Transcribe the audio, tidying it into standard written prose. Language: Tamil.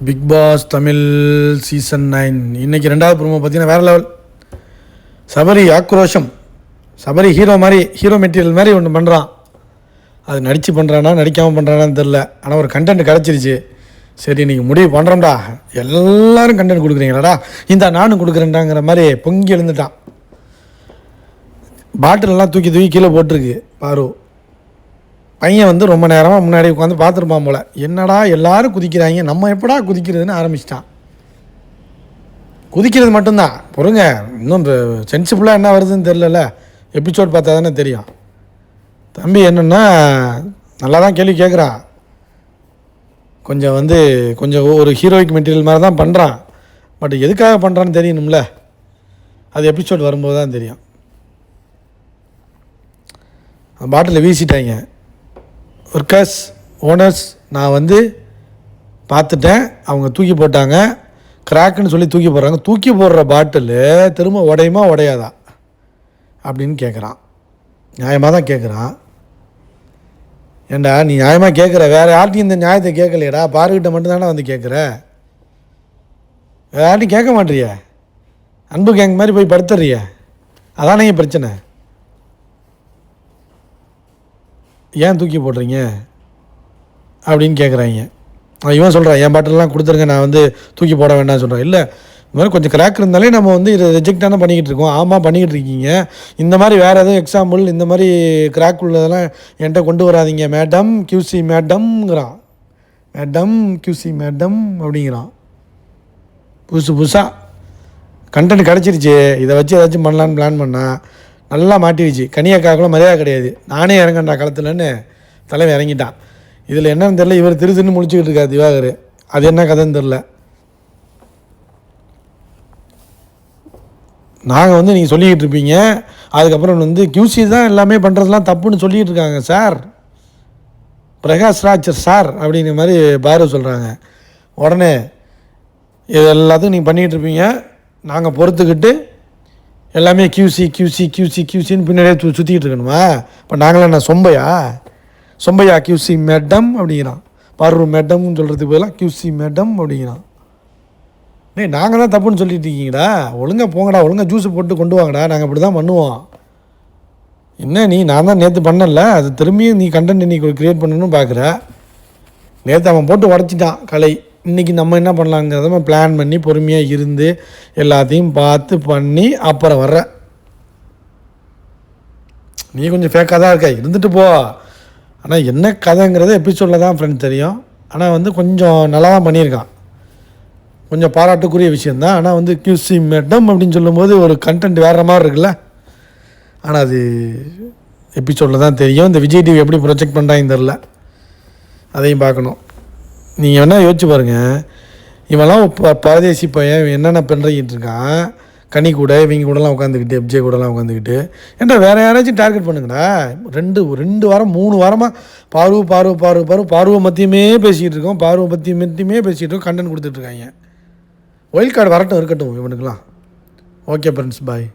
பிக் பாஸ் தமிழ் சீசன் 9 இன்றைக்கி 2வது ப்ரோமோ பார்த்தீங்கன்னா வேறு லெவல். சபரி ஆக்ரோஷம். சபரி ஹீரோ மாதிரி, ஹீரோ மெட்டீரியல் மாதிரி ஒன்று பண்ணுறான். அது நடித்து பண்ணுறானா நடிக்காமல் பண்ணுறானான்னு தெரில. ஆனால் ஒரு கண்டென்ட் கிடச்சிருச்சு. சரி நீங்கள் முடிவு பண்ணுறோம்டா, எல்லோரும் கண்டென்ட் கொடுக்குறீங்களாடா, இந்த நானும் கொடுக்குறேன்டாங்கிற மாதிரி பொங்கி எழுந்துட்டான். பாட்டிலெல்லாம் தூக்கி தூக்கி கீழே போட்டிருக்கு பாரு. பையன் ரொம்ப நேரமாக முன்னாடி உட்காந்து பார்த்துருப்பான் போல். என்னடா எல்லோரும் குதிக்கிறாங்க, நம்ம எப்படா குதிக்கிறதுன்னு ஆரம்பிச்சிட்டான். குதிக்கிறது மட்டும்தான் பொறுங்க, இன்னும் சென்சிபிளாக என்ன வருதுன்னு தெரிலல. எபிசோட் பார்த்தா தானே தெரியும். தம்பி என்னென்னா நல்லா தான் கேள்வி கேட்குறான். கொஞ்சம் ஒரு ஹீரோயிக் மெட்டீரியல் மாதிரி தான் பண்ணுறான். பட் எதுக்காக பண்ணுறான்னு தெரியணும்ல. அது எபிசோட் வரும்போது தான் தெரியும். பாட்டில் வீசிட்டாங்க. ஒர்க்கர்ஸ் ஓனர்ஸ் நான் பார்த்துட்டேன். அவங்க தூக்கி போட்டாங்க, கிராக்குன்னு சொல்லி தூக்கி போடுறாங்க. தூக்கி போடுற பாட்டில் திரும்ப உடையுமா உடையாதா அப்படின்னு கேட்குறான். நியாயமாக தான் கேட்குறான். ஏண்டா நீ நியாயமாக கேட்குற, வேறு யார்ட்டையும் இந்த நியாயத்தை கேட்கலையடா, பாருக்கிட்ட மட்டும்தானே கேட்குற, வேறு யார்ட்டையும் கேட்க மாட்டேறிய. அன்பு கேங் மாதிரி போய் படுத்துறிய. அதானே பிரச்சனை. ஏன் தூக்கி போடுறீங்க அப்படின்னு கேட்குறாங்க. இவன் சொல்கிறான், என் பாட்டிலெலாம் கொடுத்துருங்க, நான் தூக்கி போட வேண்டாம்னு சொல்கிறேன். இல்லை, இந்த மாதிரி கொஞ்சம் கிராக் இருந்தாலே நம்ம இதை ரிஜெக்டான பண்ணிக்கிட்டு இருக்கோம். ஆமாம் பண்ணிக்கிட்டு இருக்கீங்க. இந்த மாதிரி வேறு எதுவும் எக்ஸாம்பிள் இந்த மாதிரி கிராக் உள்ளதெல்லாம் என்கிட்ட கொண்டு வராதிங்க மேடம், கியூசி மேடம்ங்கிறான். மேடம் கியூசி மேடம் அப்படிங்கிறான். புதுசாக கண்டென்ட் கிடச்சிருச்சு. இதை வச்சு ஏதாச்சும் பண்ணலான்னு பிளான் பண்ணால் நல்லா மாட்டிடுச்சு. கனியக்காக்குள்ள மரியாதை கிடையாது. நானே இறங்கண்டா களத்துலன்னு தலைவன் இறங்கிட்டான். இதில் என்னன்னு தெரில, இவர் திருன்னு முடிச்சுக்கிட்டு இருக்கார் திவாகர். அது என்ன கதைன்னு தெரில. நாங்கள் நீங்கள் சொல்லிக்கிட்டு இருப்பீங்க, அதுக்கப்புறம் கியூசி தான் எல்லாமே பண்ணுறதுலாம் தப்புன்னு சொல்லிகிட்டு இருக்காங்க சார், பிரகாஷ் ராஜ் சார் அப்படிங்கிற மாதிரி பாரு சொல்கிறாங்க. உடனே இது எல்லாத்துக்கும் நீங்கள் பண்ணிகிட்டு இருப்பீங்க, நாங்கள் பொறுத்துக்கிட்டு எல்லாமே கியூசி கியூசி கியூசி கியூசின்னு பின்னாடியே சுற்றிக்கிட்டு இருக்கணுமா? இப்போ நாங்களாம் என்ன சொம்பையா கியூசி மேடம் அப்படிங்கிறான். பாரு மேடம்னு சொல்கிறதுக்கு பதிலாக கியூசி மேடம் அப்படிங்கிறான். நாங்கள் தான் தப்புன்னு சொல்லிட்டு இருக்கீங்கடா, ஒழுங்காக போங்கடா, ஒழுங்காக ஜூஸை போட்டு கொண்டு வாங்கடா, நாங்கள் அப்படி தான் பண்ணுவோம். என்ன நான் தான் நேற்று பண்ணல, அது திரும்பியும் நீ கண்டென்ட் நீ க்ரியேட் பண்ணணும்னு பார்க்குற. நேற்று அவன் போட்டு உடச்சிட்டான் கலை. இன்றைக்கி நம்ம என்ன பண்ணலாங்கிறத பிளான் பண்ணி பொறுமையாக இருந்து எல்லாத்தையும் பார்த்து பண்ணி அப்புறம் வர்ற. நீ கொஞ்சம் ஃபேக்காக தான் இருக்க, இருந்துட்டு போ. ஆனால் என்ன கதைங்கிறது எபிசோடில் தான் ஃப்ரெண்ட்ஸ் தெரியும். ஆனால் கொஞ்சம் நல்லா தான் பண்ணியிருக்கான். கொஞ்சம் பாராட்டுக்குரிய விஷயந்தான். ஆனால் கியூசி மேடம் அப்படின்னு சொல்லும்போது ஒரு கண்டென்ட் வேறு மாதிரி இருக்குல்ல. ஆனால் அது எபிசோடில் தான் தெரியும். இந்த விஜய் டிவி எப்படி ப்ரொஜெக்ட் பண்ணுறாங்கன்னு தெரில, அதையும் பார்க்கணும். நீங்கள் வேணால் யோசிச்சு பாருங்கள். இவெல்லாம் பரதேசி பையன் என்னென்ன பண்ணுறங்கிட்டு இருக்கான். கனி கூட இவங்க கூடலாம் உட்காந்துக்கிட்டு, எப்ஜே கூடலாம் உட்காந்துக்கிட்டு. ஏன்டா வேறு யாராச்சும் டார்கெட் பண்ணுங்கடா. ரெண்டு வாரம் 3 வாரமாக பார்வை மத்தியுமே பேசிக்கிட்டு இருக்கோம். பார்வை மத்தியுமே பேசிகிட்டு இருக்கோம். கண்டென்ட் கொடுத்துட்ருக்காங்க. ஒயில்ட் கார்டு வரட்டும், இருக்கட்டும் இவனுக்கெல்லாம். ஓகே ஃப்ரெண்ட்ஸ், பாய்.